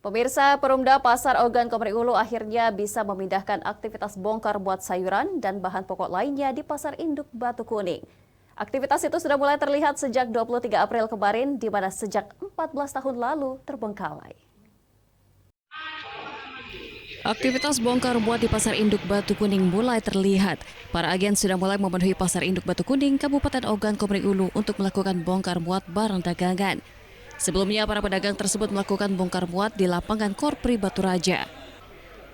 Pemirsa, Perumda Pasar Ogan Komering Ulu akhirnya bisa memindahkan aktivitas bongkar muat sayuran dan bahan pokok lainnya di Pasar Induk Batu Kuning. Aktivitas itu sudah mulai terlihat sejak 23 April kemarin, di mana sejak 14 tahun lalu terbengkalai. Aktivitas bongkar muat di Pasar Induk Batu Kuning mulai terlihat. Para agen sudah mulai memenuhi Pasar Induk Batu Kuning, Kabupaten Ogan Komering Ulu untuk melakukan bongkar muat barang dagangan. Sebelumnya, para pedagang tersebut melakukan bongkar muat di lapangan Korpri Batu Raja.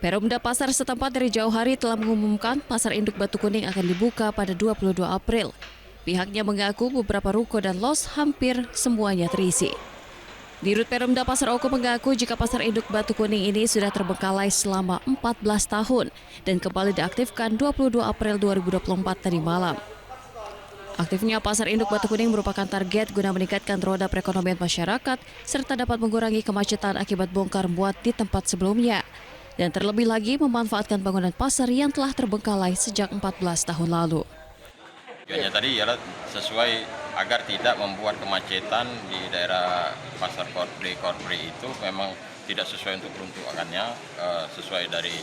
Perumda pasar setempat dari jauh hari telah mengumumkan Pasar Induk Batu Kuning akan dibuka pada 22 April. Pihaknya mengaku beberapa ruko dan los hampir semuanya terisi. Dirut Perumda Pasar Ogo mengaku jika Pasar Induk Batu Kuning ini sudah terbengkalai selama 14 tahun dan kembali diaktifkan 22 April 2024 tadi malam. Aktifnya Pasar Induk Batu Kuning merupakan target guna meningkatkan roda perekonomian masyarakat serta dapat mengurangi kemacetan akibat bongkar muat di tempat sebelumnya. Dan terlebih lagi memanfaatkan bangunan pasar yang telah terbengkalai sejak 14 tahun lalu. Tujuannya tadi ialah sesuai agar tidak membuat kemacetan di daerah pasar Korpri itu memang tidak sesuai untuk peruntukannya, sesuai dari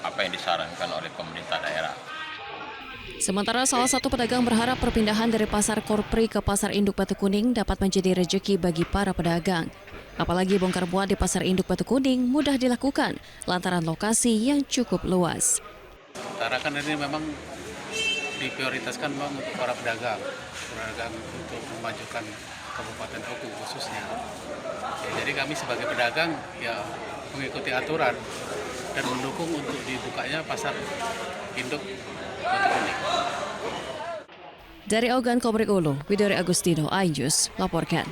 apa yang disarankan oleh pemerintah daerah. Sementara salah satu pedagang berharap perpindahan dari pasar Korpri ke Pasar Induk Batu Kuning dapat menjadi rejeki bagi para pedagang. Apalagi bongkar muat di Pasar Induk Batu Kuning mudah dilakukan lantaran lokasi yang cukup luas. Tarakan ini memang diprioritaskan untuk para pedagang untuk memajukan Kabupaten Ogo khususnya. Jadi kami sebagai pedagang mengikuti aturan dan mendukung untuk dibukanya Pasar Induk Batu Kuning. Dari Ogan Komering Ulu, Widori Agustino, iNews, laporkan.